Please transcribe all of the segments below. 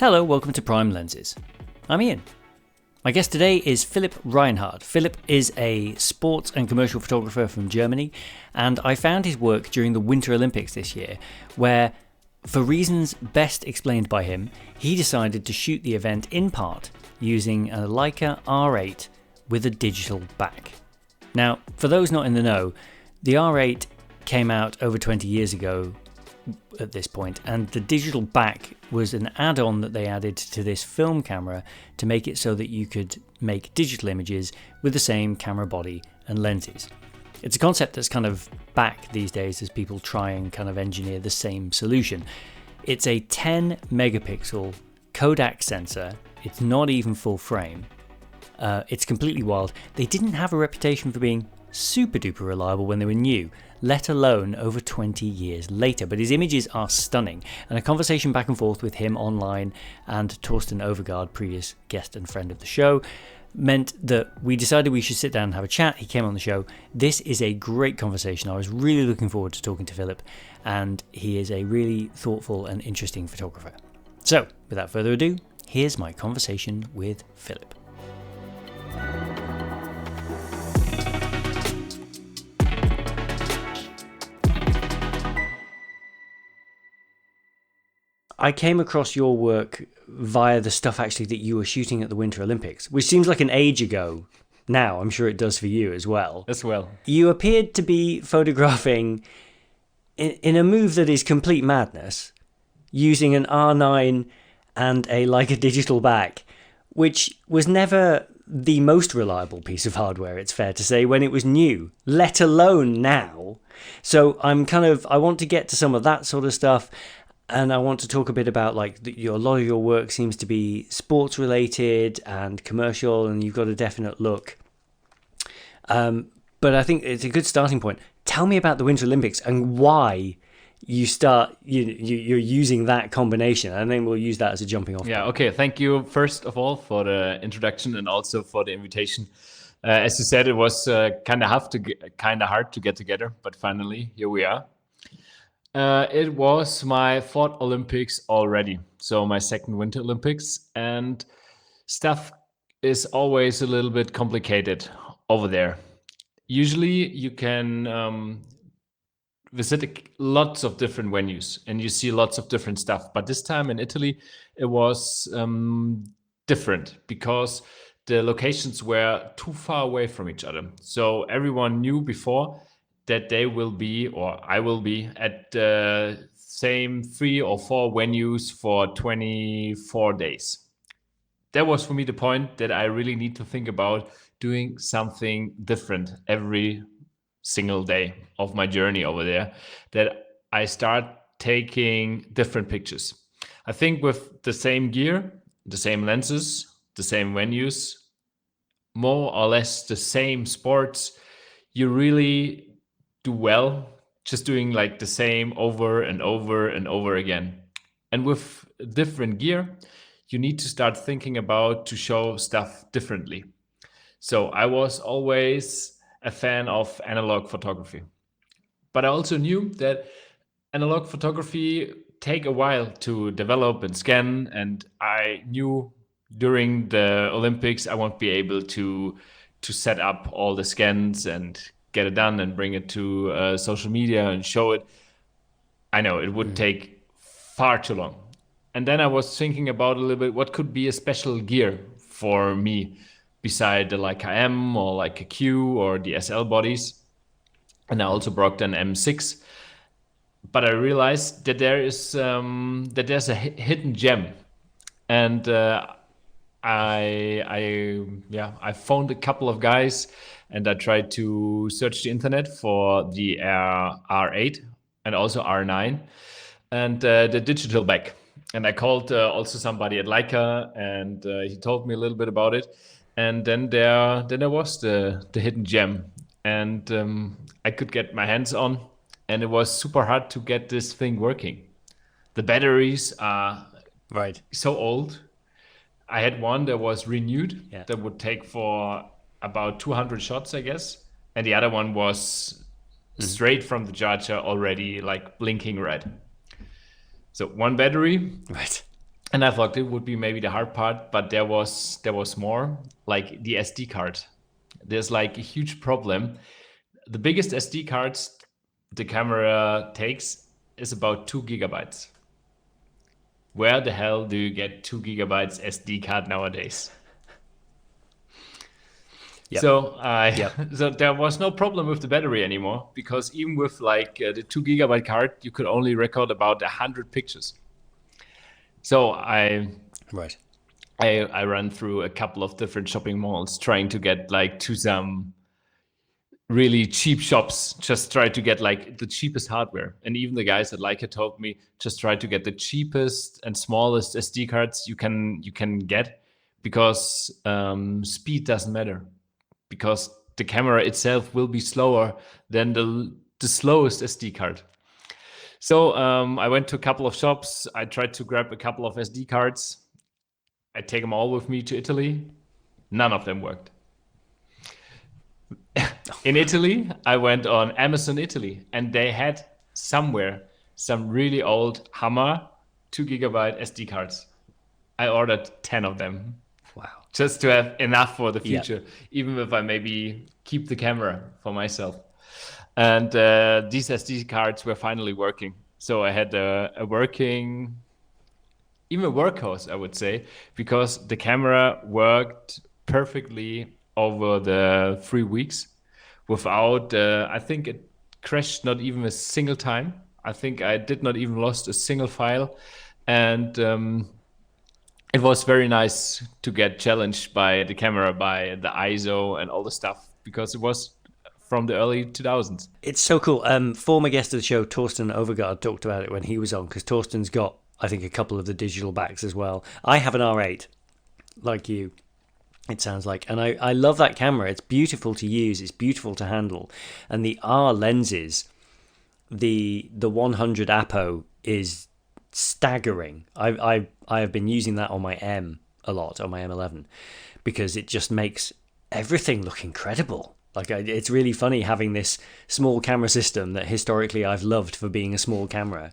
Hello, welcome to Prime Lenses. I'm Ian. My guest today is Philipp Reinhard. Philipp is a sports and commercial photographer from Germany, and I found his work during the Winter Olympics this year, where, for reasons best explained by him, he decided to shoot the event in part using a Leica R8 with a digital back. Now, for those not in the know, the R8 came out over 20 years ago at this point, and the digital back was an add-on that they added to this film camera to make it so that you could make digital images with the same camera body and lenses. It's a concept that's kind of back these days as people try and kind of engineer the same solution. It's a 10 megapixel Kodak sensor. It's not even full frame. It's completely wild. They didn't have a reputation for being super duper reliable when they were new, let alone over 20 years later. But his images are stunning, and a conversation back and forth with him online and Torsten Overgaard, previous guest and friend of the show, meant that we decided we should sit down and have a chat. He came on the show. This is a great conversation. I was really looking forward to talking to Philipp, and he is a really thoughtful and interesting photographer. So, without further ado, here's my conversation with Philipp. I came across your work via the stuff actually that you were shooting at the Winter Olympics, which seems like an age ago now. I'm sure it does for you as well. You appeared to be photographing in a move that is complete madness, using an R9 and a Leica digital back, which was never the most reliable piece of hardware, it's fair to say, when it was new, let alone now. So I want to get to some of that sort of stuff. And I want to talk a bit about a lot of your work seems to be sports related and commercial, and you've got a definite look. But I think it's a good starting point. Tell me about the Winter Olympics and why you're using that combination, and then we'll use that as a jumping off point. Yeah, okay. Thank you first of all for the introduction and also for the invitation. As you said, it was kind of hard to get together, but finally here we are. It was my fourth Olympics already, so my second Winter Olympics, and stuff is always a little bit complicated over there. Usually you can visit lots of different venues and you see lots of different stuff, but this time in Italy it was different because the locations were too far away from each other. So everyone knew before that they will be, or I will be, at the same 3 or 4 venues for 24 days. That was for me the point that I really need to think about doing something different every single day of my journey over there, that I start taking different pictures. I think with the same gear, the same lenses, the same venues, more or less the same sports, you really do well just doing the same over and over and over again. And with different gear, you need to start thinking about to show stuff differently. So I was always a fan of analog photography, but I also knew that analog photography take a while to develop and scan, and I knew during the Olympics I won't be able to set up all the scans and get it done and bring it to social media and show it. I know it would take far too long. And then I was thinking about a little bit what could be a special gear for me beside the Leica M or Leica Q or the SL bodies. And I also brought an M6. But I realized that there's a hidden gem. And I phoned a couple of guys, and I tried to search the internet for the R8 and also R9 and the digital back. And I called also somebody at Leica, and he told me a little bit about it. And then there was the hidden gem, and I could get my hands on, and it was super hard to get this thing working. The batteries are so old. I had one that was renewed that would take for about 200 shots, I guess. And the other one was straight from the charger already blinking red. So one battery. Right. And I thought it would be maybe the hard part, but there was more, like the SD card. There's like a huge problem. The biggest SD cards the camera takes is about 2 GB. Where the hell do you get 2 GB SD card nowadays? Yep. So I Yep. so there was no problem with the battery anymore, because even with like the 2 GB card, you could only record about 100 pictures. So Right. I ran through a couple of different shopping malls trying to get like to some really cheap shops, just try to get like the cheapest hardware. And even the guys at Leica told me, just try to get the cheapest and smallest SD cards you can get, because speed doesn't matter, because the camera itself will be slower than the slowest SD card. So I went to a couple of shops. I tried to grab a couple of SD cards. I take them all with me to Italy. None of them worked. In Italy, I went on Amazon Italy, and they had somewhere some really old Hammer 2 GB SD cards. I ordered 10 of them Wow. just to have enough for the Yeah. future, even if I maybe keep the camera for myself. And these SD cards were finally working. So I had a working, even a workhorse, I would say, because the camera worked perfectly over the 3 weeks without, I think it crashed not even a single time. I think I did not even lost a single file. And it was very nice to get challenged by the camera, by the ISO and all the stuff, because it was from the early 2000s. It's so cool. Former guest of the show, Torsten Overgaard, talked about it when he was on, because Torsten's got, I think, a couple of the digital backs as well. I have an R8, like you, it sounds like. And I love that camera. It's beautiful to use. It's beautiful to handle. And the R lenses, the 100 Apo is staggering. I have been using that on my M a lot, on my M11, because it just makes everything look incredible. Like, it's really funny having this small camera system that historically I've loved for being a small camera,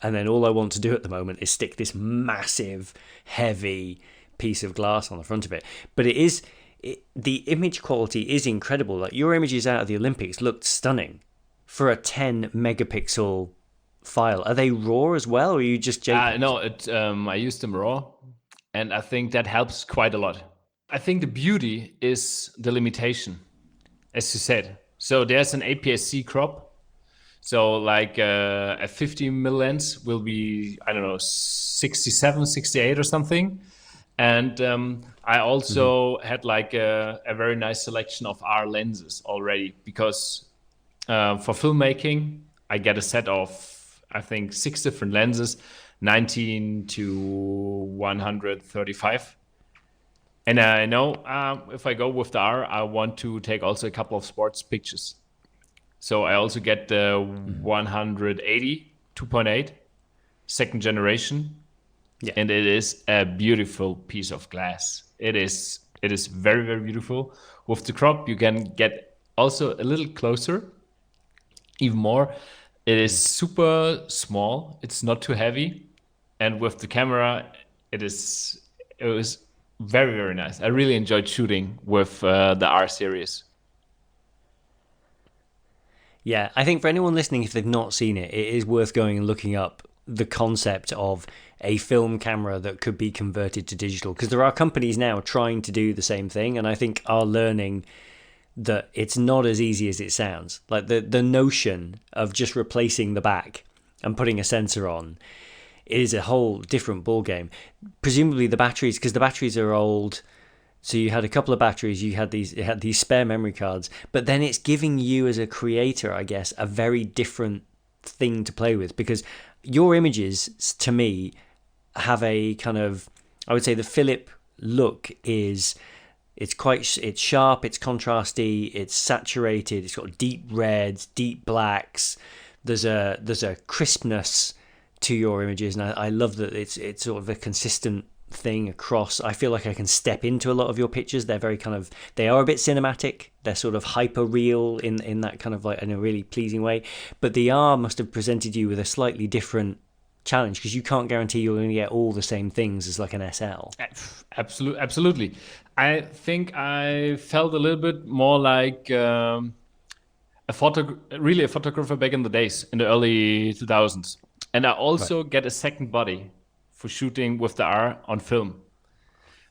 and then all I want to do at the moment is stick this massive, heavy piece of glass on the front of it. But the image quality is incredible. Like, your images out of the Olympics looked stunning for a 10 megapixel file. Are they raw as well, or are you just JPEG? No, I used them raw, and I think that helps quite a lot. I think the beauty is the limitation, as you said. So there's an APS-C crop. So like a 50 mm lens will be, I don't know, 67, 68 or something. And I also had like a very nice selection of R lenses already, because for filmmaking, I get a set of, I think, 6 different lenses, 19 to 135. And I know if I go with the R, I want to take also a couple of sports pictures. So I also get the 180 2.8 second generation. Yeah. And it is a beautiful piece of glass. It is very, very beautiful. With the crop, you can get also a little closer, even more. It is super small. It's not too heavy. And with the camera, it was very, very nice. I really enjoyed shooting with the R series. Yeah, I think for anyone listening, if they've not seen it, it is worth going and looking up the concept of a film camera that could be converted to digital, because there are companies now trying to do the same thing, and I think are learning that it's not as easy as it sounds. Like the notion of just replacing the back and putting a sensor on is a whole different ball game. Presumably the batteries, because the batteries are old. So you had a couple of batteries, it had these spare memory cards, but then it's giving you as a creator, I guess, a very different thing to play with, because your images, to me, have a kind of, I would say the Philipp look is, it's sharp, it's contrasty, it's saturated, it's got deep reds, deep blacks. There's a crispness to your images, and I love that it's sort of a consistent thing across. I feel like I can step into a lot of your pictures. They're very kind of, they are a bit cinematic. They're sort of hyper real in that kind of, like, in a really pleasing way. But the R must have presented you with a slightly different challenge because you can't guarantee you're going to get all the same things as like an SL. Absolutely. I think I felt a little bit more like really a photographer back in the days, in the early 2000s. And I also get a second body for shooting with the R on film.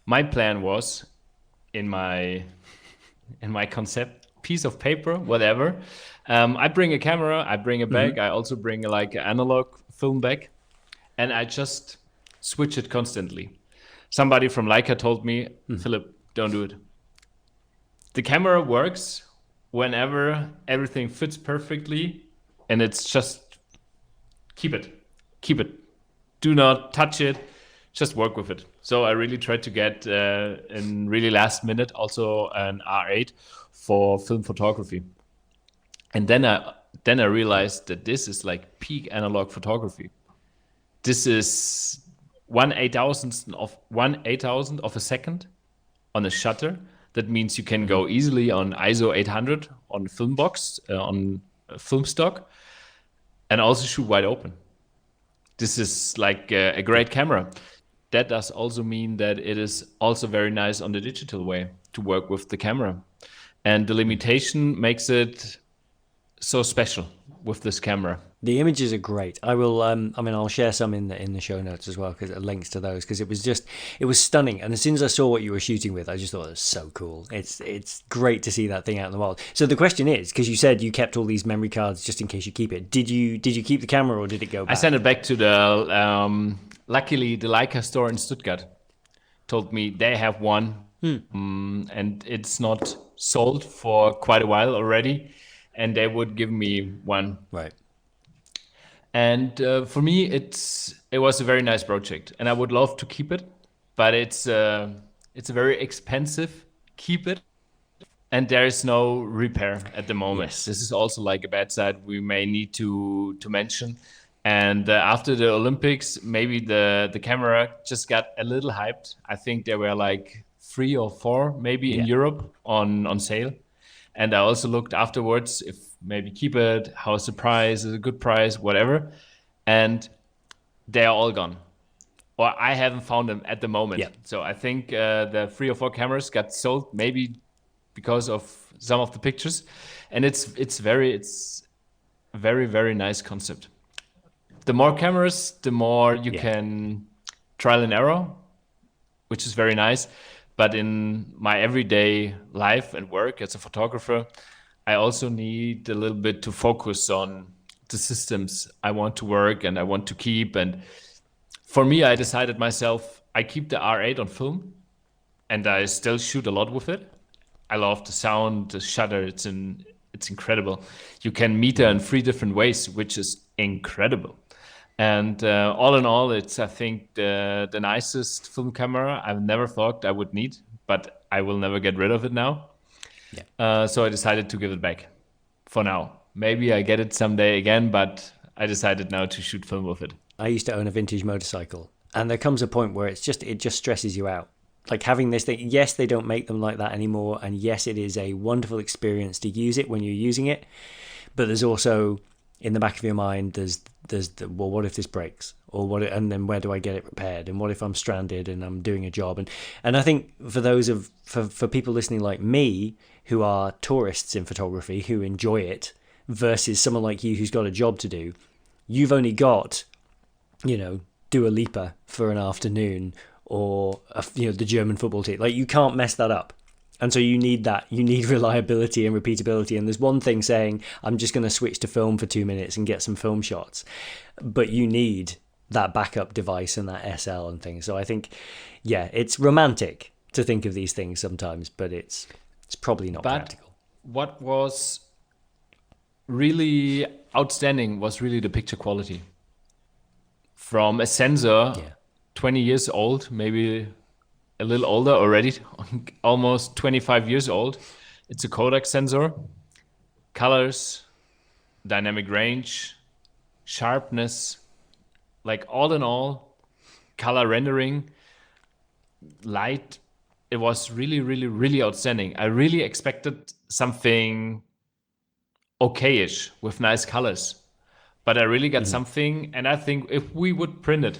My plan was in my concept, piece of paper, whatever. I bring a camera, I bring a bag, I also bring like an analog film bag, and I just switch it constantly. Somebody from Leica told me, Philip, don't do it. The camera works whenever everything fits perfectly, and it's just keep it. Do not touch it, just work with it. So I really tried to get in really last minute also an R8 for film photography. And then I realized that this is like peak analog photography. This is 1/8,000 of a second on a shutter. That means you can go easily on ISO 800 on film box, on film stock, and also shoot wide open. This is like a great camera. That does also mean that it is also very nice on the digital way to work with the camera. And the limitation makes it so special with this camera. The images are great. I will. I'll share some in the show notes as well, because links to those, because it was stunning. And as soon as I saw what you were shooting with, I just thought it was so cool. It's great to see that thing out in the wild. So the question is, because you said you kept all these memory cards just in case you keep it. Did you keep the camera, or did it go back? I sent it back to the. Luckily, the Leica store in Stuttgart told me they have one, and it's not sold for quite a while already, and they would give me one. Right. And for me, it was a very nice project, and I would love to keep it, but it's a very expensive keep it, and there is no repair at the moment. Yes. This is also like a bad side we may need to mention. And after the Olympics, maybe the camera just got a little hyped. I think there were like 3 or 4 maybe in Europe on sale. And I also looked afterwards if maybe keep it, how's the price, is it a good price, whatever. And they are all gone. Or I haven't found them at the moment. Yeah. So I think the 3 or 4 cameras got sold maybe because of some of the pictures. And it's a very, very nice concept. The more cameras, the more you can trial and error, which is very nice. But in my everyday life and work as a photographer, I also need a little bit to focus on the systems I want to work and I want to keep. And for me, I decided myself, I keep the R8 on film and I still shoot a lot with it. I love the sound, the shutter, it's incredible. You can meter in 3 different ways, which is incredible. And all in all, it's, I think, the nicest film camera I've never thought I would need, but I will never get rid of it now. Yeah. So I decided to give it back for now. Maybe I get it someday again, but I decided now to shoot film with it. I used to own a vintage motorcycle, and there comes a point where it just stresses you out. Like having this thing, yes, they don't make them like that anymore, and yes, it is a wonderful experience to use it when you're using it, but there's also, in the back of your mind, there's well, what if this breaks, or and then where do I get it repaired, and what if I'm stranded and I'm doing a job, and I think for people listening like me who are tourists in photography who enjoy it versus someone like you who's got a job to do, you've only got, Dua Lipa for an afternoon or the German football team. Like, you can't mess that up. And so you need reliability and repeatability. And there's one thing saying, I'm just going to switch to film for 2 minutes and get some film shots. But you need that backup device and that SL and things. So I think, it's romantic to think of these things sometimes, but it's probably not practical. What was really outstanding was really the picture quality. From a sensor, 20 years old, maybe a little older already, almost 25 years old. It's a Kodak sensor. Colors, dynamic range, sharpness, like all in all, color rendering, light. It was really, really, really outstanding. I really expected something okay-ish with nice colors. But I really got something, and I think if we would print it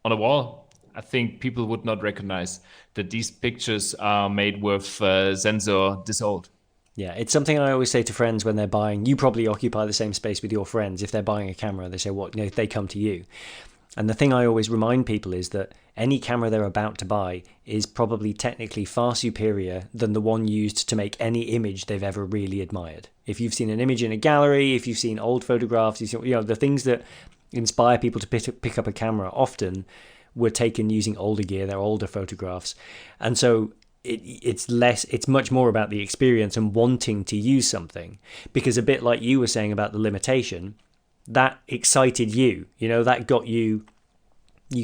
on a wall, I think people would not recognize that these pictures are made with sensor this old. Yeah, it's something I always say to friends when they're buying. You probably occupy the same space with your friends. If they're buying a camera, they say, "What?" You know, they come to you. And the thing I always remind people is that any camera they're about to buy is probably technically far superior than the one used to make any image they've ever really admired. If you've seen an image in a gallery, if you've seen old photographs, the things that inspire people to pick up a camera often were taken using older gear, they're older photographs. And so it's much more about the experience and wanting to use something, because a bit like you were saying about the limitation, that excited you, that got you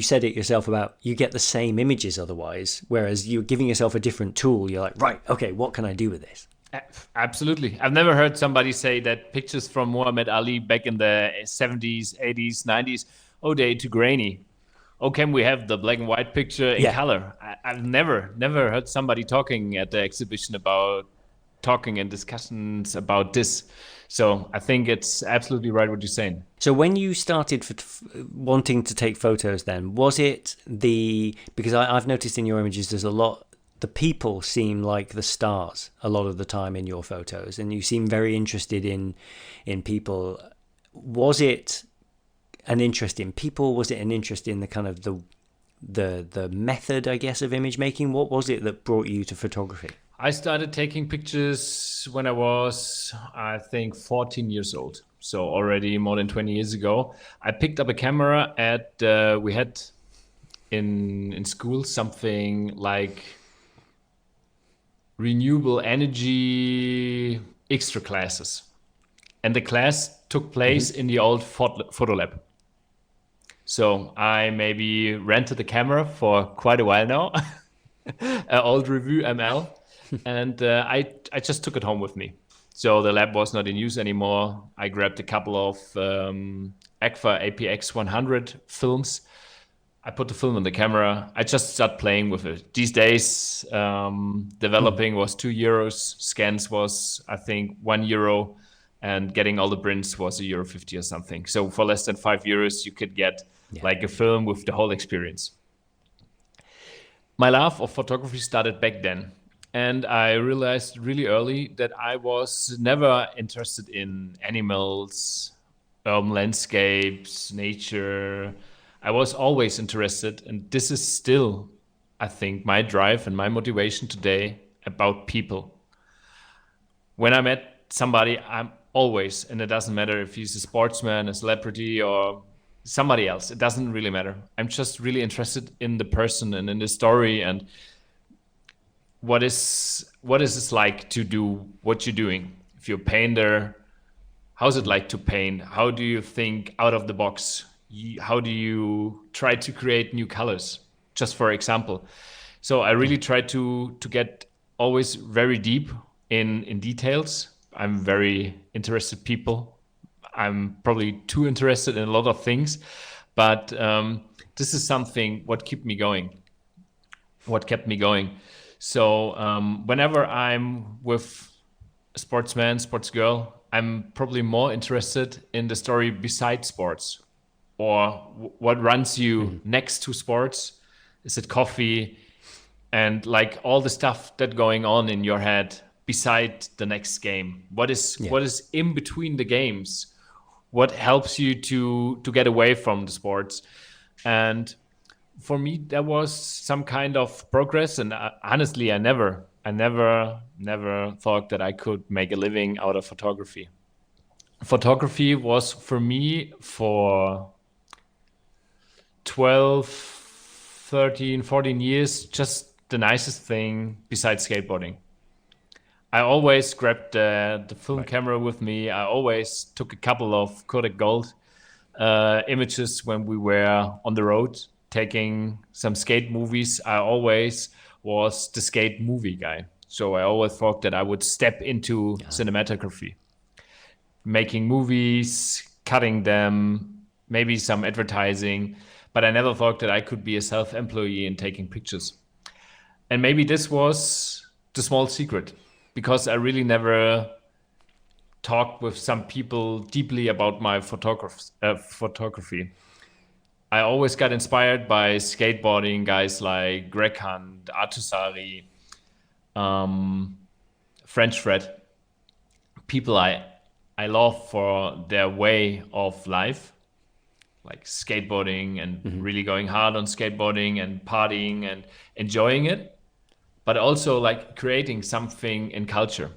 said it yourself about you get the same images otherwise, whereas you're giving yourself a different tool. You're like, right, okay, what can I do with this? Absolutely. I've never heard somebody say that pictures from Muhammad Ali back in the 70s, 80s, 90s, oh, they're too grainy. Oh, can we have the black and white picture in color? I've never heard somebody talking at the exhibition about talking and discussions about this. So I think it's absolutely right what you're saying. So when you started wanting to take photos then, was it because I've noticed in your images there's a lot, the people seem like the stars a lot of the time in your photos, and you seem very interested in people. Was it an interest in people? Was it an interest in the kind of the method, I guess, of image making? What was it that brought you to photography? I started taking pictures when I was, I think, 14 years old. So already more than 20 years ago. I picked up a camera we had in school something like renewable energy extra classes. And the class took place in the old photo lab. So I maybe rented the camera for quite a while now, an old Revue ML, and I just took it home with me. So the lab was not in use anymore. I grabbed a couple of Agfa APX 100 films. I put the film in the camera. I just started playing with it. These days, developing was €2. Scans was, I think, €1. And getting all the prints was €1.50 or something. So for less than €5, you could get like a film with the whole experience. My love of photography started back then. And I realized really early that I was never interested in animals, urban landscapes, nature. I was always interested, and this is still, I think, my drive and my motivation today, about people. When I met somebody, I'm always, and it doesn't matter if he's a sportsman, a celebrity, or somebody else, it doesn't really matter. I'm just really interested in the person and in the story, and what is it like to do what you're doing. If you're a painter, how's it like to paint? How do you think out of the box? How do you try to create new colors, just for example? So I really try to get always very deep in details. I'm very interested people. I'm probably too interested in a lot of things, but this is something what kept me going. So whenever I'm with a sportsman, sports girl, I'm probably more interested in the story beside sports, or what runs you next to sports. Is it coffee? And like all the stuff that going on in your head beside the next game. What is in between the games? What helps you to get away from the sports? And for me, that was some kind of progress. And honestly, I never thought that I could make a living out of photography. Photography was for me for 12, 13, 14 years, just the nicest thing besides skateboarding. I always grabbed the film camera with me. I always took a couple of Kodak Gold images when we were on the road taking some skate movies. I always was the skate movie guy. So I always thought that I would step into cinematography, making movies, cutting them, maybe some advertising. But I never thought that I could be a self-employee in taking pictures. And maybe this was the small secret, because I really never talk with some people deeply about my photography. I always got inspired by skateboarding guys like Greg Hunt, Artusari, um, French Fred, people I love for their way of life, like skateboarding and really going hard on skateboarding and partying and enjoying it, but also like creating something in culture,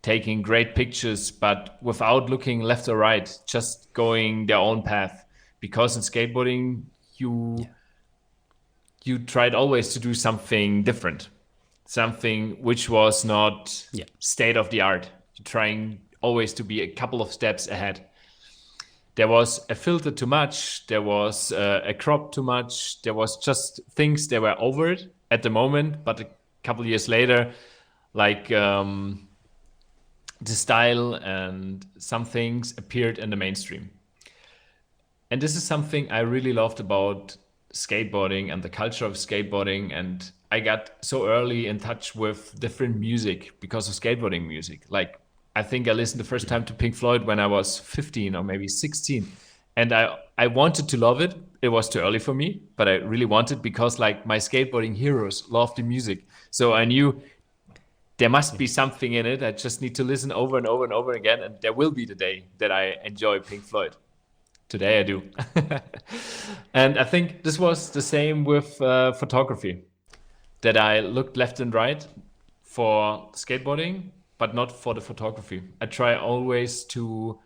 taking great pictures, but without looking left or right, just going their own path. Because in skateboarding, you tried always to do something different, something which was not state of the art. You're trying always to be a couple of steps ahead. There was a filter too much. There was a crop too much. There was just things that were over it at the moment, but a couple years later, like the style and some things appeared in the mainstream. And this is something I really loved about skateboarding and the culture of skateboarding. And I got so early in touch with different music because of skateboarding music. Like, I think I listened the first time to Pink Floyd when I was 15 or maybe 16. And I wanted to love it. It was too early for me, but I really wanted, because like my skateboarding heroes loved the music. So I knew there must be something in it. I just need to listen over and over and over again. And there will be the day that I enjoy Pink Floyd. Today I do. And I think this was the same with photography, that I looked left and right for skateboarding, but not for the photography. I try always to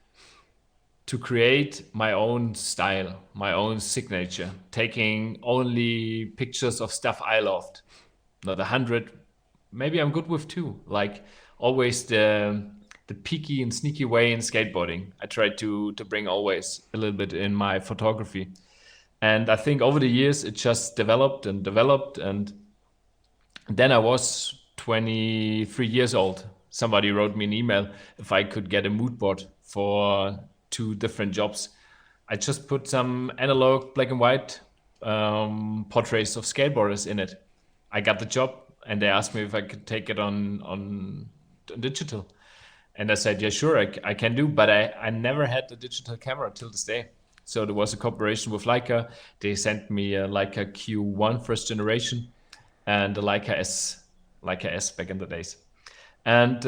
create my own style, my own signature, taking only pictures of stuff I loved. Not 100, maybe I'm good with 2. Like always the peaky and sneaky way in skateboarding. I try to bring always a little bit in my photography. And I think over the years it just developed and developed. And then I was 23 years old. Somebody wrote me an email if I could get a mood board for 2 different jobs. I just put some analog black and white portraits of skateboarders in it. I got the job and they asked me if I could take it on digital. And I said, yeah, sure, I can do. But I never had the digital camera till this day. So there was a cooperation with Leica. They sent me a Leica Q1 first generation and the Leica S back in the days. And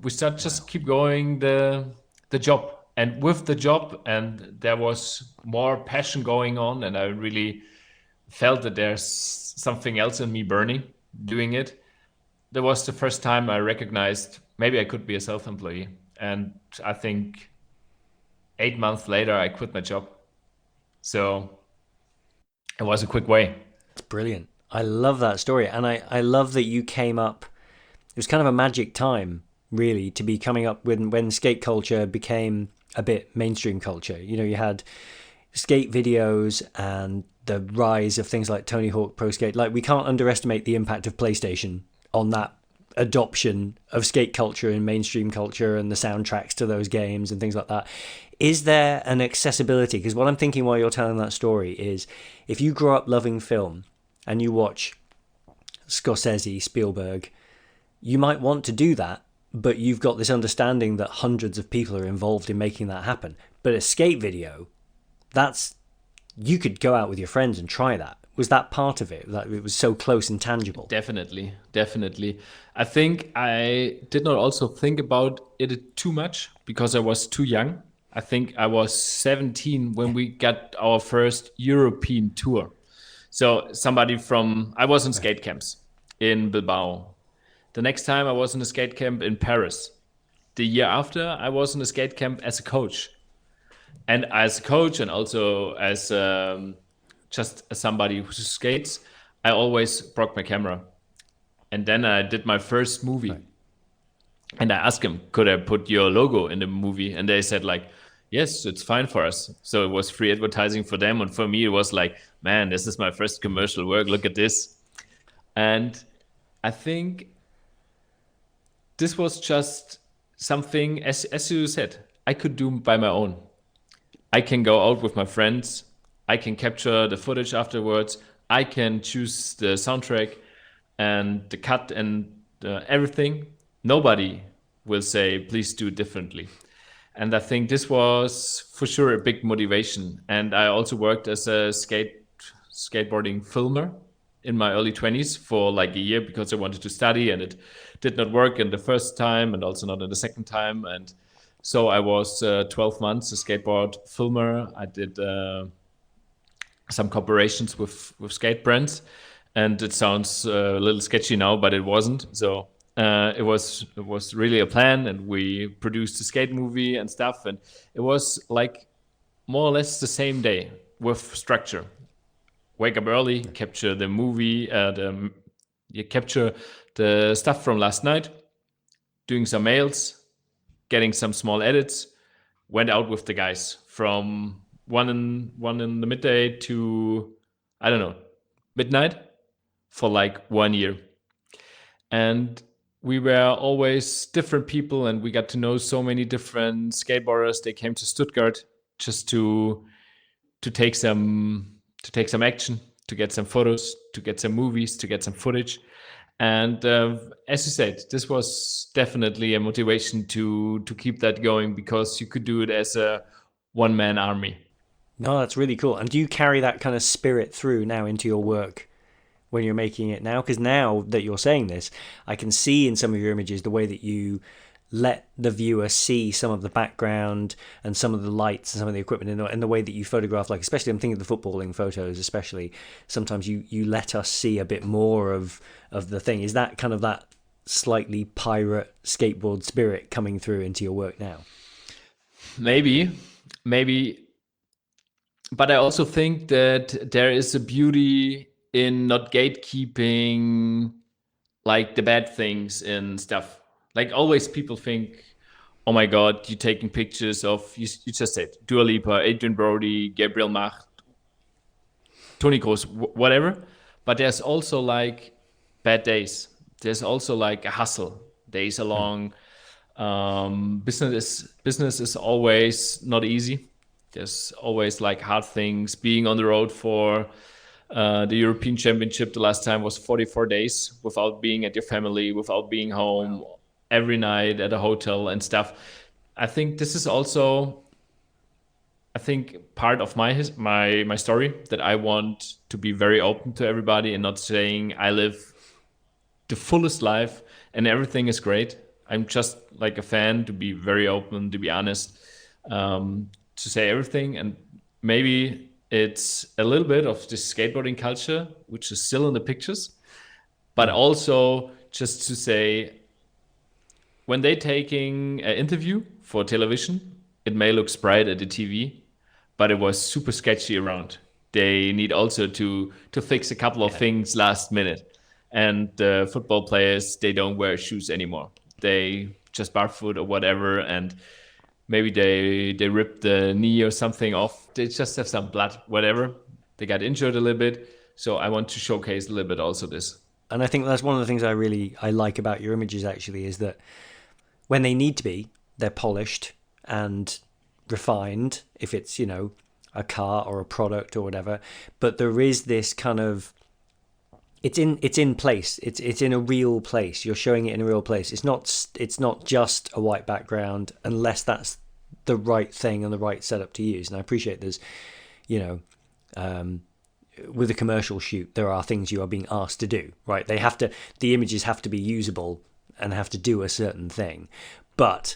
we start just keep going the job. And with the job, and there was more passion going on. And I really felt that there's something else in me burning doing it. That was the first time I recognized maybe I could be a self-employee. And I think 8 months later, I quit my job. So it was a quick way. It's brilliant. I love that story. And I love that you came up. It was kind of a magic time, really, to be coming up with when skate culture became a bit mainstream culture. You know, you had skate videos and the rise of things like Tony Hawk Pro Skate. Like, we can't underestimate the impact of PlayStation on that adoption of skate culture and mainstream culture and the soundtracks to those games and things like that. Is there an accessibility? Because what I'm thinking while you're telling that story is, if you grow up loving film and you watch Scorsese, Spielberg, you might want to do that, but you've got this understanding that hundreds of people are involved in making that happen. But a skate video, you could go out with your friends and try that. Was that part of it? That it was so close and tangible? Definitely. I think I did not also think about it too much because I was too young. I think I was 17 when we got our first European tour. So I was in skate camps in Bilbao. The next time I was in a skate camp in Paris. The year after, I was in a skate camp as a coach. And as a coach and also as just as somebody who skates, I always broke my camera. And then I did my first movie. Right. And I asked him, could I put your logo in the movie? And they said like, yes, it's fine for us. So it was free advertising for them. And for me, it was like, man, this is my first commercial work. Look at this. And I think this was just something, as you said, I could do by my own. I can go out with my friends. I can capture the footage afterwards. I can choose the soundtrack and the cut and everything. Nobody will say, please do differently. And I think this was for sure a big motivation. And I also worked as a skateboarding filmer in my early 20s for like a year because I wanted to study, and it did not work in the first time and also not in the second time. And so I was 12 months a skateboard filmer. I did some cooperations with skate brands, and it sounds a little sketchy now, but it wasn't. So it was really a plan, and we produced a skate movie and stuff, and it was like more or less the same day with structure. Wake up early, capture the movie, you capture the stuff from last night, doing some mails, getting some small edits, went out with the guys from one in the midday to, I don't know, midnight for like 1 year. And we were always different people, and we got to know so many different skateboarders. They came to Stuttgart just to take some action, to get some photos, to get some movies, to get some footage. And as you said, this was definitely a motivation to keep that going, because you could do it as a one-man army. No, that's really cool. And do you carry that kind of spirit through now into your work when you're making it now? Because now that you're saying this, I can see in some of your images the way that you let the viewer see some of the background and some of the lights and some of the equipment, and the way that you photograph, like, especially I'm thinking of the footballing photos, especially sometimes you let us see a bit more of the thing. Is that kind of that slightly pirate skateboard spirit coming through into your work now? Maybe, but I also think that there is a beauty in not gatekeeping like the bad things and stuff. Like, always people think, oh my God, you're taking pictures of, you just said, Dua Lipa, Adrian Brody, Gabriel Macht, Tony Kroos, whatever. But there's also like bad days. There's also like a hustle. Days along. Business is always not easy. There's always like hard things. Being on the road for the European Championship the last time was 44 days without being at your family, without being home. Wow. Every night at a hotel and stuff. I think this is also, part of my story, that I want to be very open to everybody and not saying I live the fullest life and everything is great. I'm just like a fan, to be very open, to be honest, to say everything. And maybe it's a little bit of this skateboarding culture, which is still in the pictures, but also just to say, when they're taking an interview for television, it may look bright at the TV, but it was super sketchy around. They need also to fix a couple of things last minute. And the football players, they don't wear shoes anymore. They just barefoot or whatever, and maybe they ripped the knee or something off. They just have some blood, whatever. They got injured a little bit. So I want to showcase a little bit also this. And I think that's one of the things I like about your images, actually, is that when they need to be, they're polished and refined, if it's, a car or a product or whatever. But there is this kind of, it's in place. It's in a real place. You're showing it in a real place. It's not just a white background, unless that's the right thing and the right setup to use. And I appreciate there's, with a commercial shoot, there are things you are being asked to do, right? The images have to be usable and have to do a certain thing, but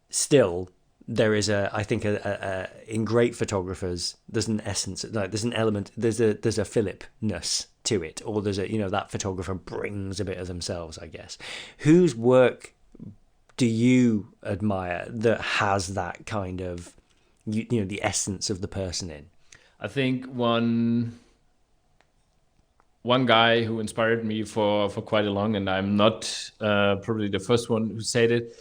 still there is I think in great photographers, there's an essence, like there's an element, there's a Philip-ness to it, or there's that photographer brings a bit of themselves, I guess. Whose work do you admire that has that kind of the essence of the person in? I think one guy who inspired me for quite a long, and I'm not probably the first one who said it,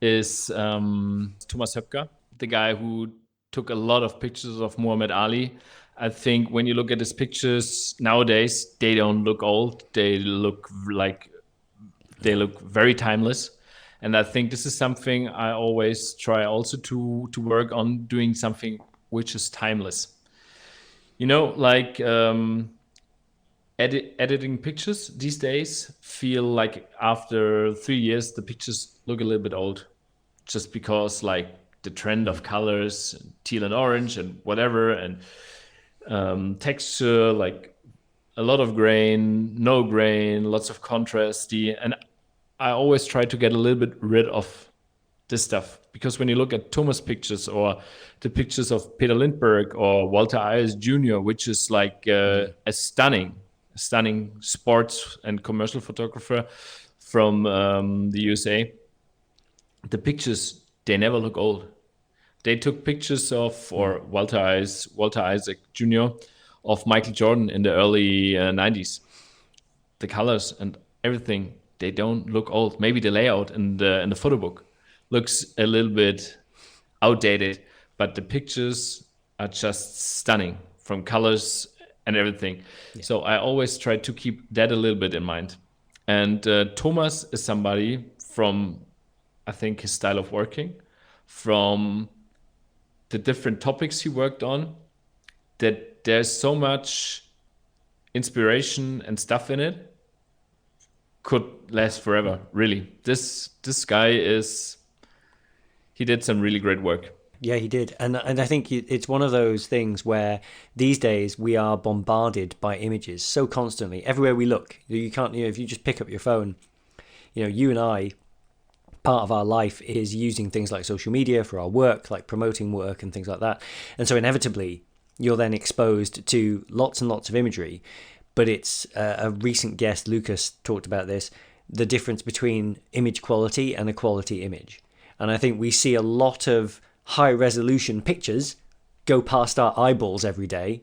is Thomas Höpker, the guy who took a lot of pictures of Muhammad Ali. I think when you look at his pictures nowadays, they don't look old. They look very timeless. And I think this is something I always try also to work on, doing something which is timeless. editing pictures these days feel like after 3 years the pictures look a little bit old, just because like the trend of colors, teal and orange and whatever, and texture, like a lot of grain, no grain, lots of contrasty, and I always try to get a little bit rid of this stuff, because when you look at Thomas pictures or the pictures of Peter Lindbergh or Walter Ayers Jr., which is like a stunning sports and commercial photographer from the USA, the pictures, they never look old. They took pictures of, or Walter Isaac Jr., of Michael Jordan in the early 90s. The colors and everything, they don't look old. Maybe the layout in the photo book looks a little bit outdated, but the pictures are just stunning from colors and everything. Yeah. So I always try to keep that a little bit in mind. And Thomas is somebody from, I think, his style of working, from the different topics he worked on, that there's so much inspiration and stuff in it, could last forever, really. This guy he did some really great work. Yeah, he did. And I think it's one of those things where these days we are bombarded by images so constantly. Everywhere we look, you can't, if you just pick up your phone, you and I, part of our life is using things like social media for our work, like promoting work and things like that. And so inevitably, you're then exposed to lots and lots of imagery. But it's a recent guest, Lucas, talked about this, the difference between image quality and a quality image. And I think we see a lot of high resolution pictures go past our eyeballs every day,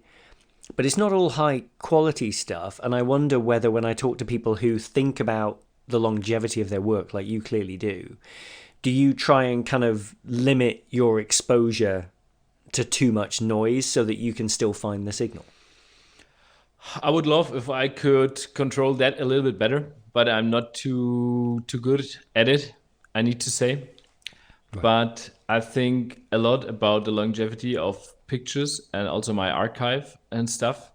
but it's not all high quality stuff. And I wonder whether, when I talk to people who think about the longevity of their work, like you clearly do you try and kind of limit your exposure to too much noise so that you can still find the signal? I would love if I could control that a little bit better, but I'm not too good at it, I need to say. Right. But I think a lot about the longevity of pictures and also my archive and stuff.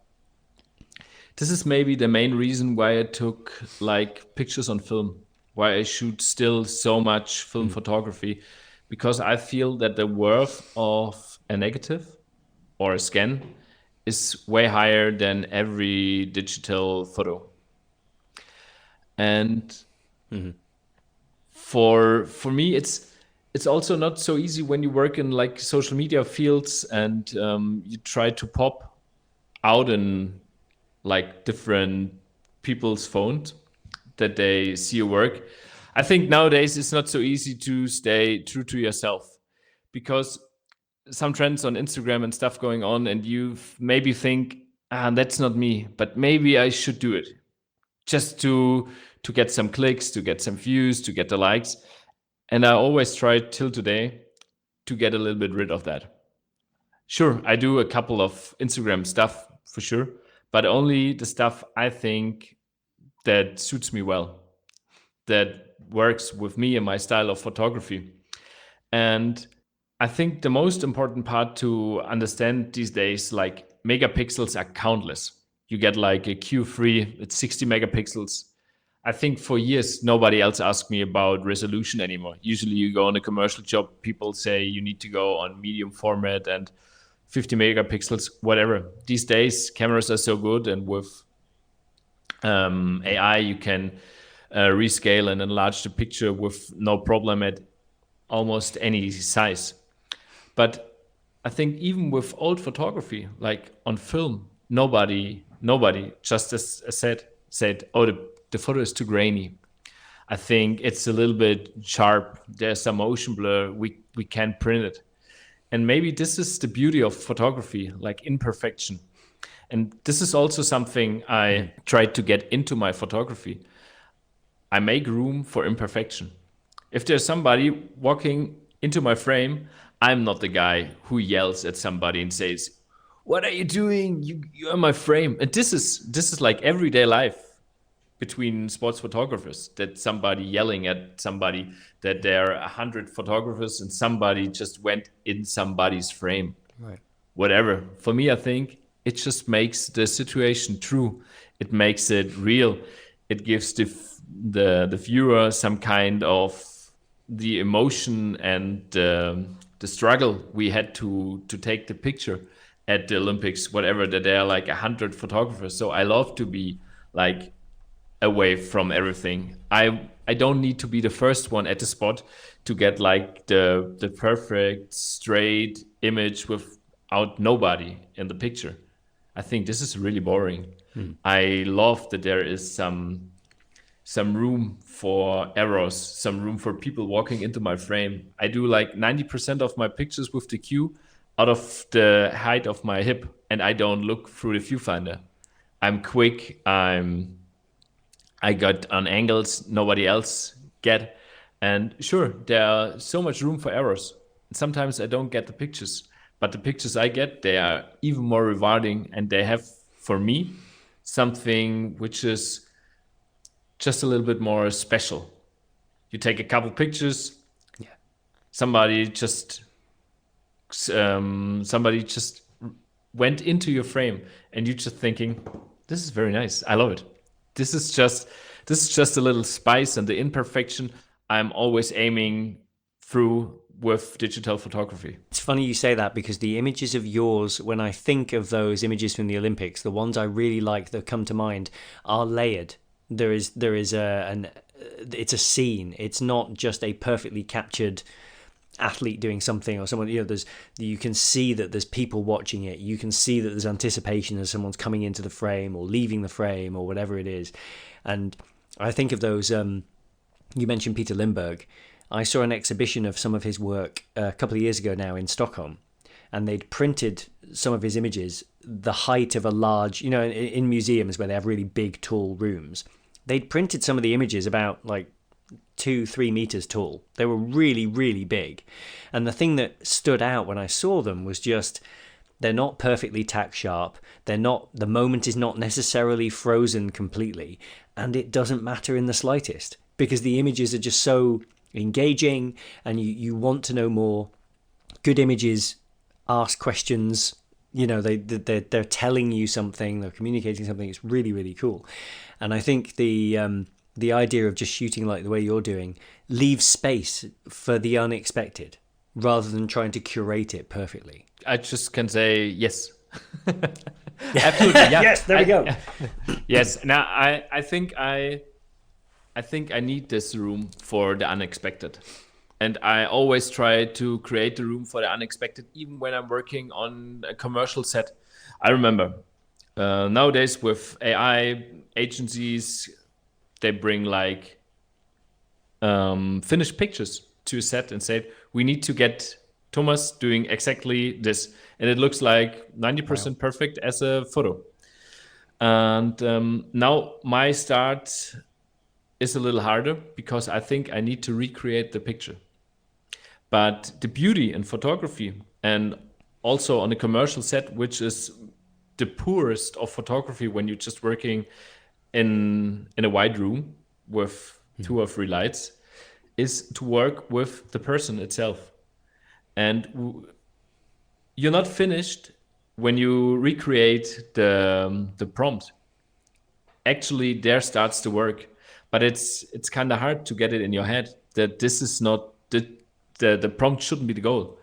This is maybe the main reason why I took like pictures on film, why I shoot still so much film photography, because I feel that the worth of a negative or a scan is way higher than every digital photo. And for me, it's also not so easy when you work in like social media fields and you try to pop out in like different people's phones that they see your work. I think nowadays it's not so easy to stay true to yourself, because some trends on Instagram and stuff going on, and you maybe think, that's not me, but maybe I should do it just to get some clicks, to get some views, to get the likes. And I always try till today to get a little bit rid of that. Sure, I do a couple of Instagram stuff for sure, but only the stuff I think that suits me well, that works with me and my style of photography. And I think the most important part to understand these days, like megapixels are countless. You get like a Q3, it's 60 megapixels. I think for years, nobody else asked me about resolution anymore. Usually you go on a commercial job, people say you need to go on medium format and 50 megapixels, whatever. These days, cameras are so good, and with AI, you can rescale and enlarge the picture with no problem at almost any size. But I think even with old photography, like on film, nobody, just as I said, oh, the photo is too grainy. I think it's a little bit sharp. There's some motion blur. We can't print it. And maybe this is the beauty of photography, like imperfection. And this is also something I tried to get into my photography. I make room for imperfection. If there's somebody walking into my frame, I'm not the guy who yells at somebody and says, "What are you doing? You are my frame." And this is like everyday life between sports photographers, that somebody yelling at somebody, that there are 100 photographers and somebody just went in somebody's frame. Right. Whatever. For me, I think it just makes the situation true. It makes it real. It gives the viewer some kind of the emotion and the struggle we had to take the picture at the Olympics, whatever, that there are like 100 photographers. So I love to be like away from everything. I don't need to be the first one at the spot to get like the perfect straight image without nobody in the picture. I think this is really boring. I love that there is some room for errors, some room for people walking into my frame. I do like 90% of my pictures with the cue out of the height of my hip, and I don't look through the viewfinder. I'm quick. I got on angles nobody else get, and sure, there are so much room for errors. Sometimes I don't get the pictures, but the pictures I get, they are even more rewarding, and they have for me something which is just a little bit more special. You take a couple pictures, somebody just went into your frame, and you're just thinking, this is very nice. I love it. This is just a little spice and the imperfection I'm always aiming through with digital photography. It's funny you say that, because the images of yours, when I think of those images from the Olympics, the ones I really like that come to mind are layered. There is it's a scene. It's not just a perfectly captured athlete doing something or someone, you can see that there's people watching it. You can see that there's anticipation as someone's coming into the frame or leaving the frame or whatever it is. And I think of those, you mentioned Peter Lindbergh. I saw an exhibition of some of his work a couple of years ago now in Stockholm, and they'd printed some of his images the height of a large, in museums where they have really big, tall rooms. They'd printed some of the images about like 2-3 meters tall. They were really, really big. And the thing that stood out when I saw them was just, they're not perfectly tack sharp. The moment is not necessarily frozen completely. And it doesn't matter in the slightest, because the images are just so engaging and you want to know more. Good images ask questions. They're telling you something, they're communicating something. It's really, really cool. And I think the idea of just shooting like the way you're doing leaves space for the unexpected rather than trying to curate it perfectly. I just can say yes. Absolutely. Yeah. Yes, there we go. Yes. Now I think I need this room for the unexpected. And I always try to create the room for the unexpected, even when I'm working on a commercial set. I remember nowadays with AI agencies, they bring like finished pictures to a set and say, we need to get Thomas doing exactly this. And it looks like 90% perfect as a photo. And now my start is a little harder, because I think I need to recreate the picture. But the beauty in photography, and also on a commercial set, which is the poorest of photography when you're just working in a wide room with 2 or 3 lights, is to work with the person itself. And you're not finished when you recreate the prompt. Actually, there starts the work, but it's kind of hard to get it in your head that this is not the prompt shouldn't be the goal.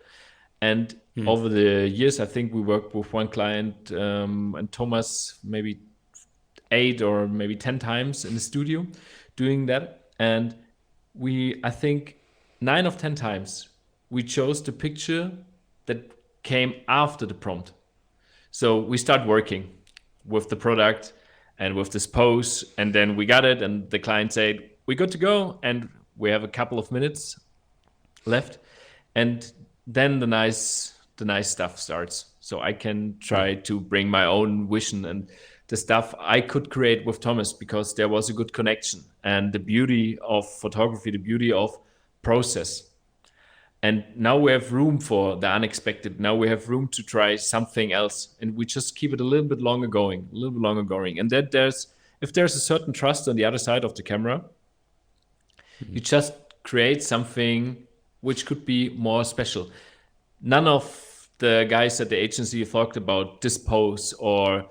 And over the years, I think we worked with one client and Thomas maybe 8 or maybe 10 times in the studio doing that. And I think 9 of 10 times we chose the picture that came after the prompt. So we start working with the product and with this pose, and then we got it, and the client said, we're good to go, and we have a couple of minutes left, and then the nice stuff starts. So I can try to bring my own vision and the stuff I could create with Thomas, because there was a good connection, and the beauty of photography, the beauty of process. And now we have room for the unexpected. Now we have room to try something else, and we just keep it a little bit longer going. And then if there's a certain trust on the other side of the camera, you just create something which could be more special. None of the guys at the agency talked about this pose or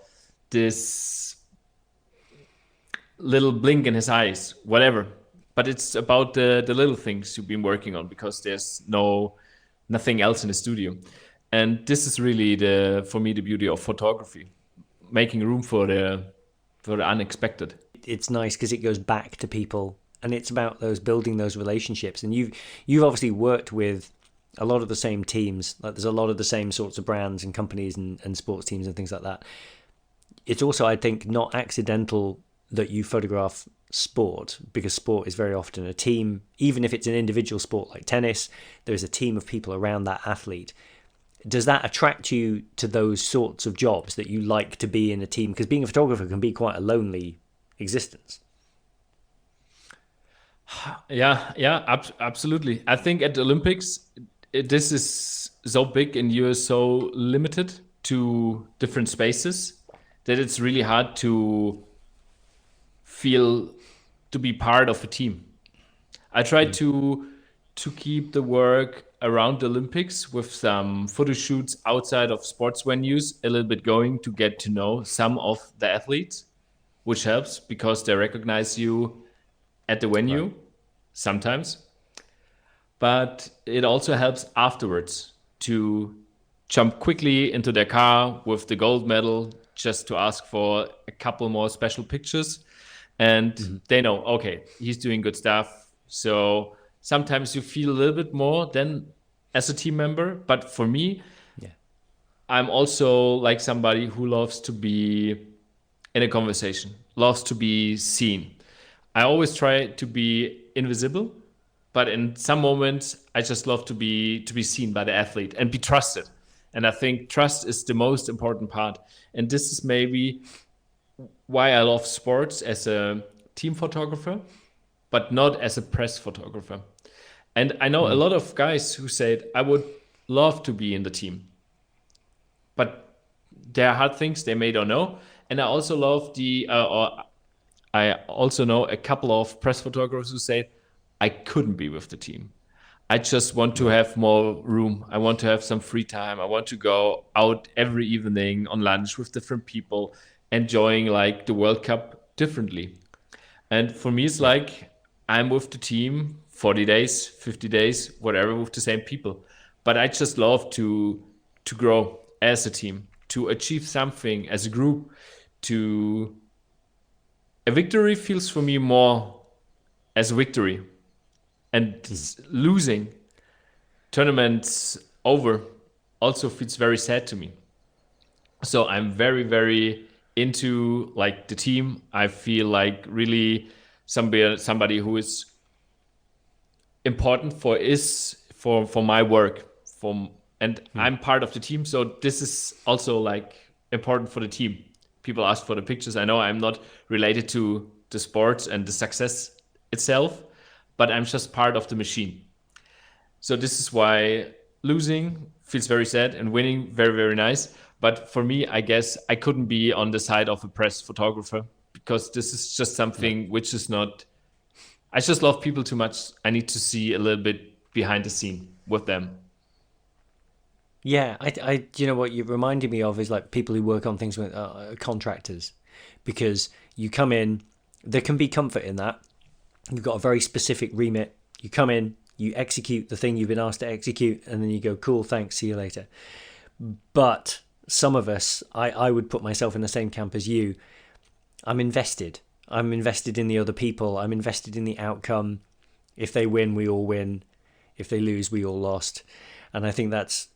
this little blink in his eyes, whatever. But it's about the little things you've been working on because there's nothing else in the studio. And this is really for me the beauty of photography, making room for the unexpected. It's nice because it goes back to people, and it's about those building those relationships. And you've obviously worked with a lot of the same teams. Like there's a lot of the same sorts of brands and companies and sports teams and things like that. It's also, I think, not accidental that you photograph sport, because sport is very often a team. Even if it's an individual sport like tennis, there's a team of people around that athlete. Does that attract you to those sorts of jobs, that you like to be in a team? Because being a photographer can be quite a lonely existence. Yeah, absolutely. I think at the Olympics, this is so big and you're so limited to different spaces that it's really hard to feel to be part of a team. I try to keep the work around the Olympics with some photo shoots outside of sports venues a little bit going to get to know some of the athletes, which helps because they recognize you at the venue sometimes. But it also helps afterwards to jump quickly into their car with the gold medal just to ask for a couple more special pictures. And they know, okay, he's doing good stuff. So sometimes you feel a little bit more than as a team member. But for me, I'm also like somebody who loves to be in a conversation, loves to be seen. I always try to be invisible, but in some moments I just love to be seen by the athlete and be trusted. And I think trust is the most important part. And this is maybe why I love sports as a team photographer, but not as a press photographer. And I know a lot of guys who said, I would love to be in the team, but there are hard things they may don't know. And I also love I also know a couple of press photographers who say, I couldn't be with the team. I just want to have more room. I want to have some free time. I want to go out every evening on lunch with different people, enjoying like the World Cup differently. And for me, it's like I'm with the team 40 days, 50 days, whatever, with the same people. But I just love to grow as a team, to achieve something as a group. To a victory feels for me more as a victory, and losing tournaments over also feels very sad to me. So I'm very, very into like the team. I feel like really somebody who is important for my work, and I'm part of the team. So this is also like important for the team. People ask for the pictures. I know I'm not related to the sports and the success itself, but I'm just part of the machine. So this is why losing feels very sad and winning very, very nice. But for me, I guess I couldn't be on the side of a press photographer because this is just something which is not, I just love people too much. I need to see a little bit behind the scene with them. Yeah, you know what you reminded me of is like people who work on things with contractors, because you come in, there can be comfort in that. You've got a very specific remit. You come in, you execute the thing you've been asked to execute, and then you go, cool, thanks, see you later. But some of us, I would put myself in the same camp as you. I'm invested. I'm invested in the other people. I'm invested in the outcome. If they win, we all win. If they lose, we all lost. And I think that's,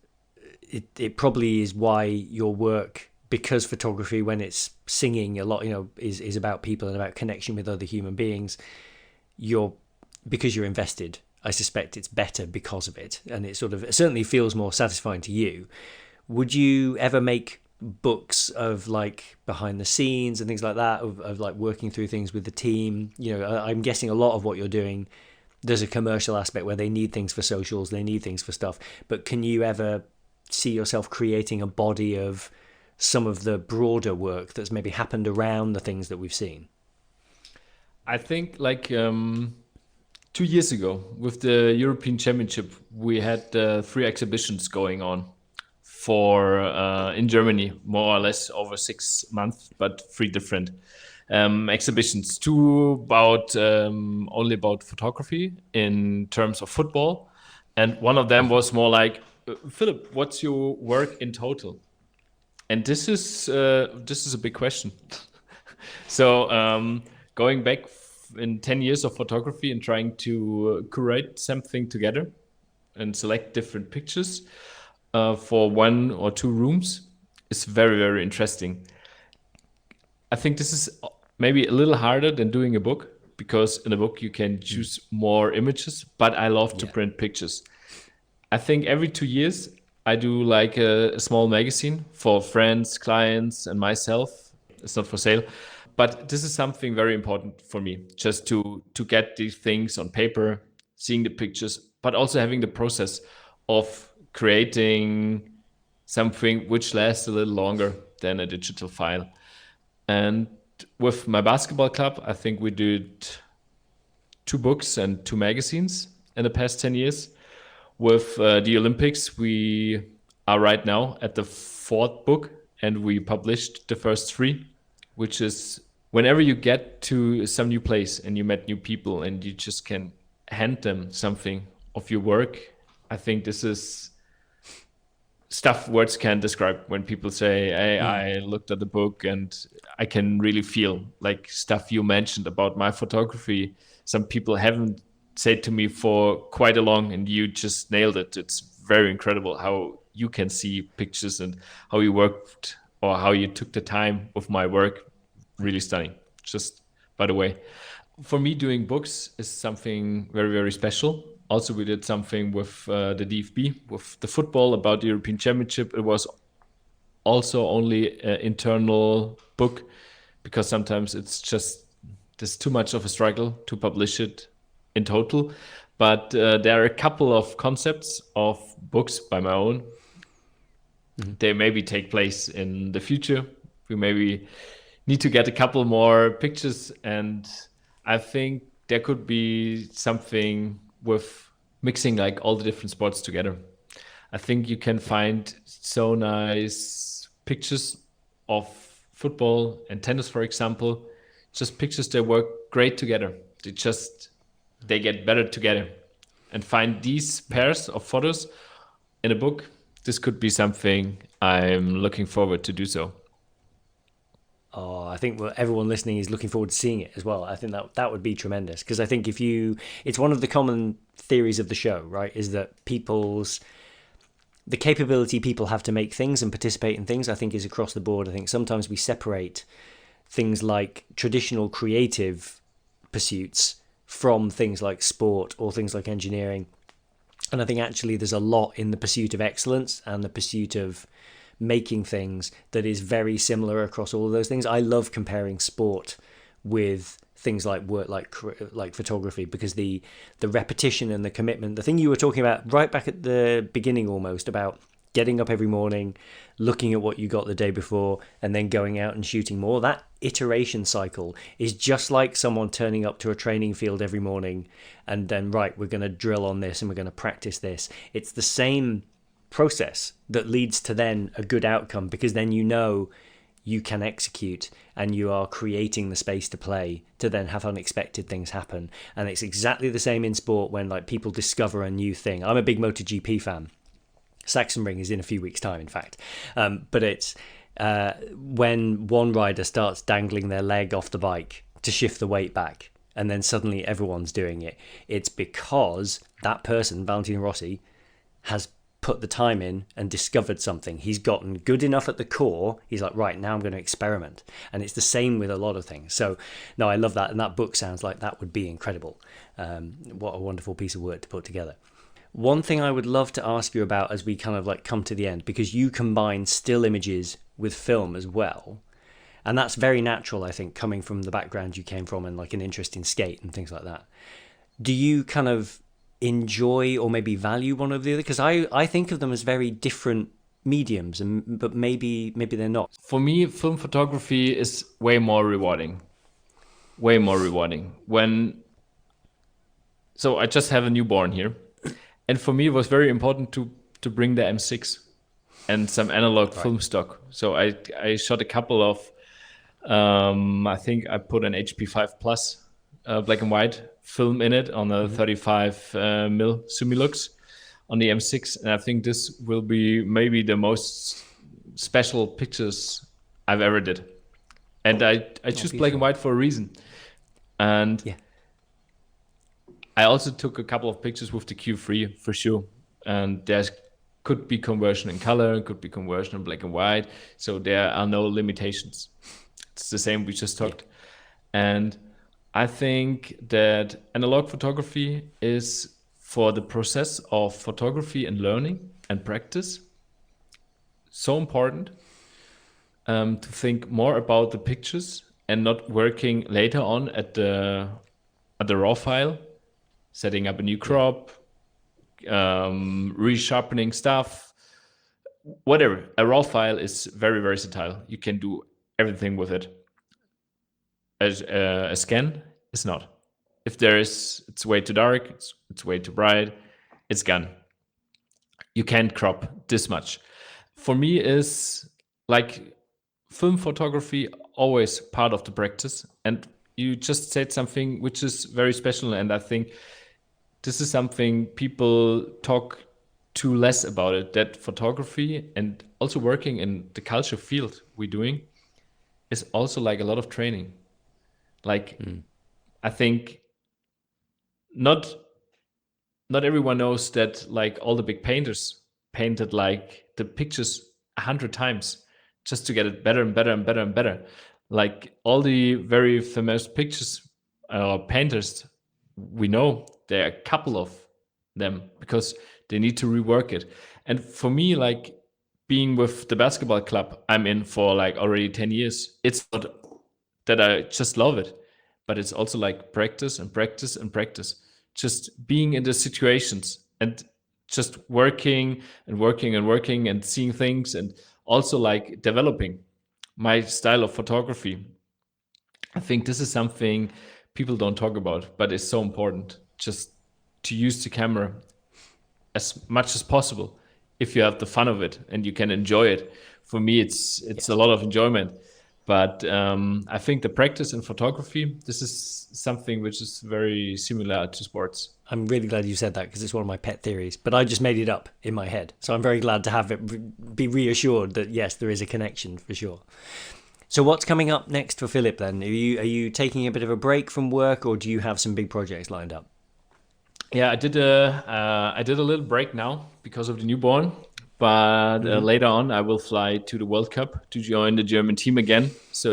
it probably is why your work, because photography, when it's singing a lot, is about people and about connection with other human beings, because you're invested, I suspect it's better because of it. And it certainly feels more satisfying to you. Would you ever make books of like behind the scenes and things like that, of like working through things with the team? I'm guessing a lot of what you're doing, there's a commercial aspect where they need things for socials, they need things for stuff. But can you ever see yourself creating a body of some of the broader work that's maybe happened around the things that we've seen? I think like 2 years ago with the European Championship, we had 3 exhibitions going on in Germany, more or less over 6 months, but 3 different. exhibitions. Two about only about photography in terms of football, and one of them was more like, Philip, what's your work in total? And this is a big question. So going back in 10 years of photography and trying to curate something together and select different pictures for 1 or 2 rooms is very, very interesting. I think this is maybe a little harder than doing a book, because in a book you can choose more images, but I love to print pictures. I think every 2 years I do like a small magazine for friends, clients, and myself. It's not for sale, but this is something very important for me, just to get these things on paper, seeing the pictures, but also having the process of creating something which lasts a little longer than a digital file. And with my basketball club, I think we did 2 books and 2 magazines in the past 10 years. With the Olympics, we are right now at the 4th book, and we published the first 3, which is whenever you get to some new place and you met new people and you just can hand them something of your work. I think this is stuff words can't describe. When people say, hey, I looked at the book and I can really feel like stuff you mentioned about my photography. Some people haven't said to me for quite a long, and you just nailed it. It's very incredible how you can see pictures and how you worked or how you took the time with my work. Really stunning. Just by the way, for me, doing books is something very, very special. Also, we did something with the DFB, with the football about the European Championship. It was also only an internal book, because sometimes there's too much of a struggle to publish it in total. But there are a couple of concepts of books by my own. They maybe take place in the future. We maybe need to get a couple more pictures, and I think there could be something with mixing like all the different sports together. I think you can find so nice pictures of football and tennis, for example, just pictures that work great together. They get better together, and find these pairs of photos in a book. This could be something I'm looking forward to do so. Oh, I think everyone listening is looking forward to seeing it as well. I think that would be tremendous, because I think it's one of the common theories of the show, right? Is that the capability people have to make things and participate in things, I think, is across the board. I think sometimes we separate things like traditional creative pursuits from things like sport or things like engineering. And I think actually there's a lot in the pursuit of excellence and the pursuit of making things that is very similar across all of those things. I love comparing sport with things like work, like photography, because the repetition and the commitment, the thing you were talking about right back at the beginning, almost about getting up every morning, looking at what you got the day before, and then going out and shooting more. That iteration cycle is just like someone turning up to a training field every morning and then, right, we're going to drill on this and we're going to practice this. It's the same process that leads to then a good outcome, because then you know you can execute and you are creating the space to play to then have unexpected things happen. And it's exactly the same in sport when like people discover a new thing. I'm a big MotoGP fan. Sachsenring is in a few weeks' time, in fact. But it's when one rider starts dangling their leg off the bike to shift the weight back, and then suddenly everyone's doing it. It's because that person, Valentino Rossi, has put the time in and discovered something. He's gotten good enough at the core. He's like, right, now I'm going to experiment. And it's the same with a lot of things. So, no, I love that. And that book sounds like that would be incredible. What a wonderful piece of work to put together. One thing I would love to ask you about as we kind of like come to the end, because you combine still images with film as well. And that's very natural, I think, coming from the background you came from and like an interest in skate and things like that. Do you kind of enjoy or maybe value one over the other? Because I think of them as very different mediums, but maybe they're not. For me, film photography is way more rewarding. Way more rewarding. So I just have a newborn here. And for me, it was very important to bring the M6 and some analog film stock. So I shot a couple of I think I put an HP5 Plus black and white film in it on a 35 mil Sumilux on the M6, and I think this will be maybe the most special pictures I've ever did. And I choose black and white for a reason. And Yeah. I also took a couple of pictures with the Q3 for sure. And there's could be conversion in color, could be conversion in black and white. So there are no limitations. It's the same we just talked. And I think that analog photography is for the process of photography and learning and practice so important to think more about the pictures and not working later on at the raw file, setting up a new crop, resharpening stuff, whatever. A raw file is very versatile. You can do everything with it. As a scan is not. If it's way too dark, it's way too bright, it's gone. You can't crop this much. For me, is like film photography always part of the practice. And you just said something which is very special, and I think this is something people talk too less about it, that photography and also working in the culture field we're doing is also like a lot of training. Like, I think not everyone knows that like all the big painters painted like the pictures 100 times just to get it better and better and better and better. Like all the very famous pictures painters we know, there are a couple of them because they need to rework it. And for me, like being with the basketball club I'm in for like already 10 years, it's not that I just love it, but it's also like practice and practice and practice. Just being in the situations and just working and working and working and seeing things, and also like developing my style of photography. I think this is something people don't talk about, but it's so important just to use the camera as much as possible if you have the fun of it and you can enjoy it. For me, it's a lot of enjoyment. But I think the practice in photography, this is something which is very similar to sports. I'm really glad you said that because it's one of my pet theories, but I just made it up in my head. So I'm very glad to have it be reassured that yes, there is a connection for sure. So what's coming up next for Philipp then? Are you taking a bit of a break from work, or do you have some big projects lined up? Yeah, I did a little break now because of the newborn. But later on, I will fly to the World Cup to join the German team again. So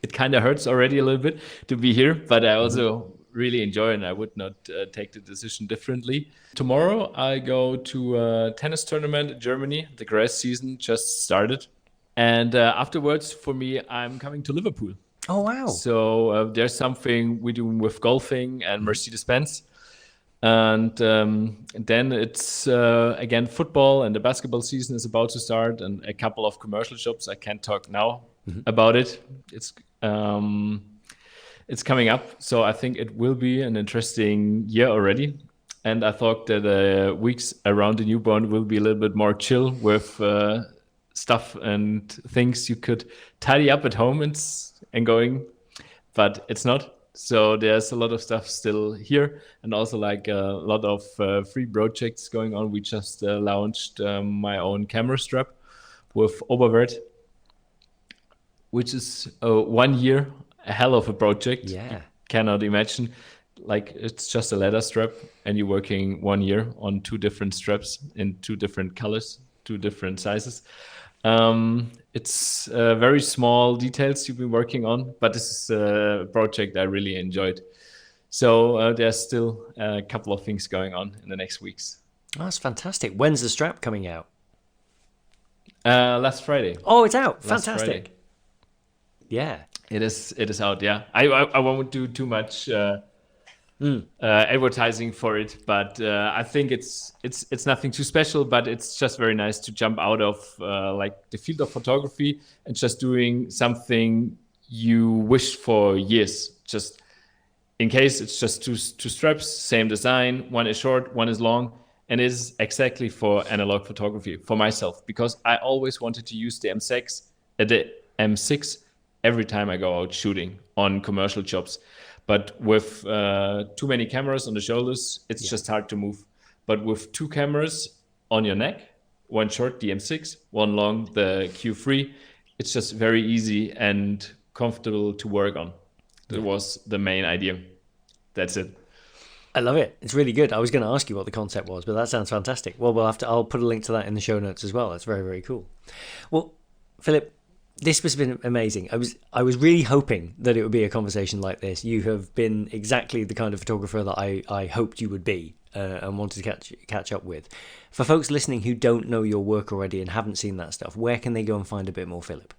it kind of hurts already a little bit to be here, but I also really enjoy it, and I would not take the decision differently. Tomorrow, I go to a tennis tournament in Germany. The grass season just started. And afterwards, for me, I'm coming to Liverpool. Oh, wow. So there's something we're doing with golfing and Mercedes-Benz. And then it's again football, and the basketball season is about to start, and a couple of commercial jobs. I can't talk now about it. It's coming up, so I think it will be an interesting year already. And I thought that weeks around the newborn will be a little bit more chill with stuff and things you could tidy up at home and going, but it's not. So there's a lot of stuff still here, and also like a lot of free projects going on. We just launched my own camera strap with Oberwert, which is 1 year, a hell of a project. Yeah. You cannot imagine. Like it's just a leather strap, and you're working 1 year on 2 different straps in 2 different colors, 2 different sizes. It's very small details you've been working on, but this is a project I really enjoyed. So there's still a couple of things going on in the next weeks. Oh, that's fantastic. When's the strap coming out? Last Friday. Oh, it's out. Last Fantastic. Friday. Yeah. It is out. Yeah, I won't do too much advertising for it, but I think it's nothing too special, but it's just very nice to jump out of like the field of photography and just doing something you wished for years. Just in case it's just two straps, same design, one is short, one is long, and it is exactly for analog photography for myself, because I always wanted to use the M6 every time I go out shooting on commercial jobs. But with too many cameras on the shoulders, it's just hard to move. But with 2 cameras on your neck, one short, the M6, one long, the Q3, it's just very easy and comfortable to work on. That was the main idea. That's it. I love it. It's really good. I was going to ask you what the concept was, but that sounds fantastic. Well, I'll put a link to that in the show notes as well. That's very, very cool. Well, Philipp, this has been amazing. I was really hoping that it would be a conversation like this. You have been exactly the kind of photographer that I hoped you would be and wanted to catch up with. For folks listening who don't know your work already and haven't seen that stuff, where can they go and find a bit more Philipp?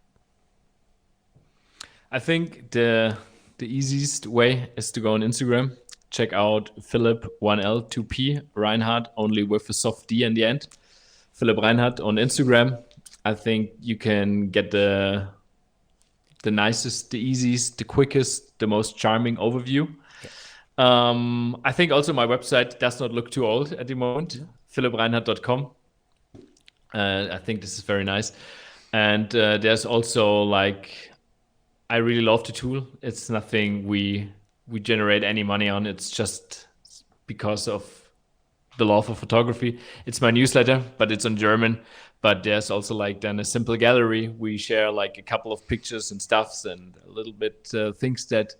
I think the easiest way is to go on Instagram. Check out Philipp 1L 2P Reinhard, only with a soft D in the end. Philipp Reinhard on Instagram. I think you can get the nicest, the easiest, the quickest, the most charming overview. I think also my website does not look too old at the moment. philippreinhard.com. I think this is very nice. And there's also like, I really love the tool. It's nothing we generate any money on. It's just because of the love of photography. It's my newsletter, but it's in German. But there's also like then a simple gallery. We share like a couple of pictures and stuffs and a little bit things that,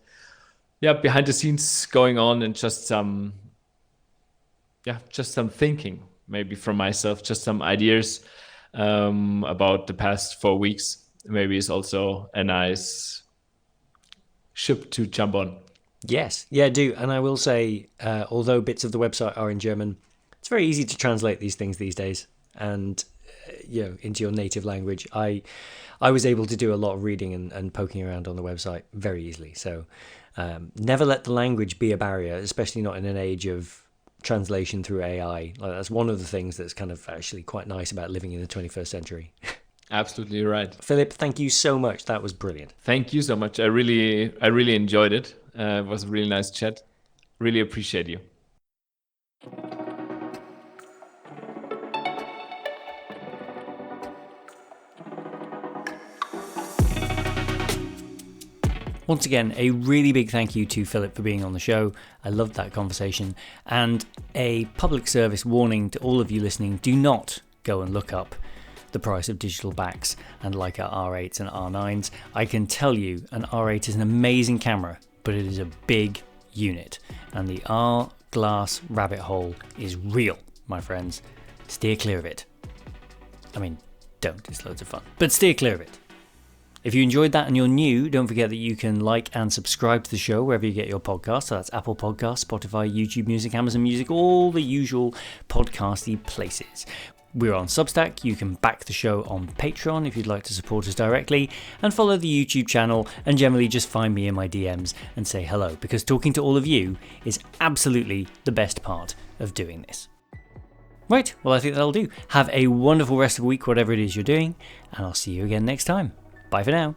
behind the scenes going on, and just some thinking maybe from myself, just some ideas about the past 4 weeks. Maybe it's also a nice ship to jump on. Yes, yeah, do. And I will say, although bits of the website are in German, it's very easy to translate these things these days and into your native language. I was able to do a lot of reading and poking around on the website very easily. So never let the language be a barrier, especially not in an age of translation through AI. Like, that's one of the things that's kind of actually quite nice about living in the 21st century. Absolutely right. Philipp, thank you so much. That was brilliant. Thank you so much. I really enjoyed it. It was a really nice chat. Really appreciate you. Once again, a really big thank you to Philipp for being on the show. I loved that conversation. And a public service warning to all of you listening: do not go and look up the price of digital backs and Leica R8s and R9s. I can tell you an R8 is an amazing camera, but it is a big unit. And the R glass rabbit hole is real, my friends. Steer clear of it. I mean, don't, it's loads of fun. But steer clear of it. If you enjoyed that and you're new, don't forget that you can like and subscribe to the show wherever you get your podcasts. So that's Apple Podcasts, Spotify, YouTube Music, Amazon Music, all the usual podcasty places. We're on Substack. You can back the show on Patreon if you'd like to support us directly, and follow the YouTube channel, and generally just find me in my DMs and say hello, because talking to all of you is absolutely the best part of doing this. Right, well, I think that'll do. Have a wonderful rest of the week, whatever it is you're doing, and I'll see you again next time. Bye for now.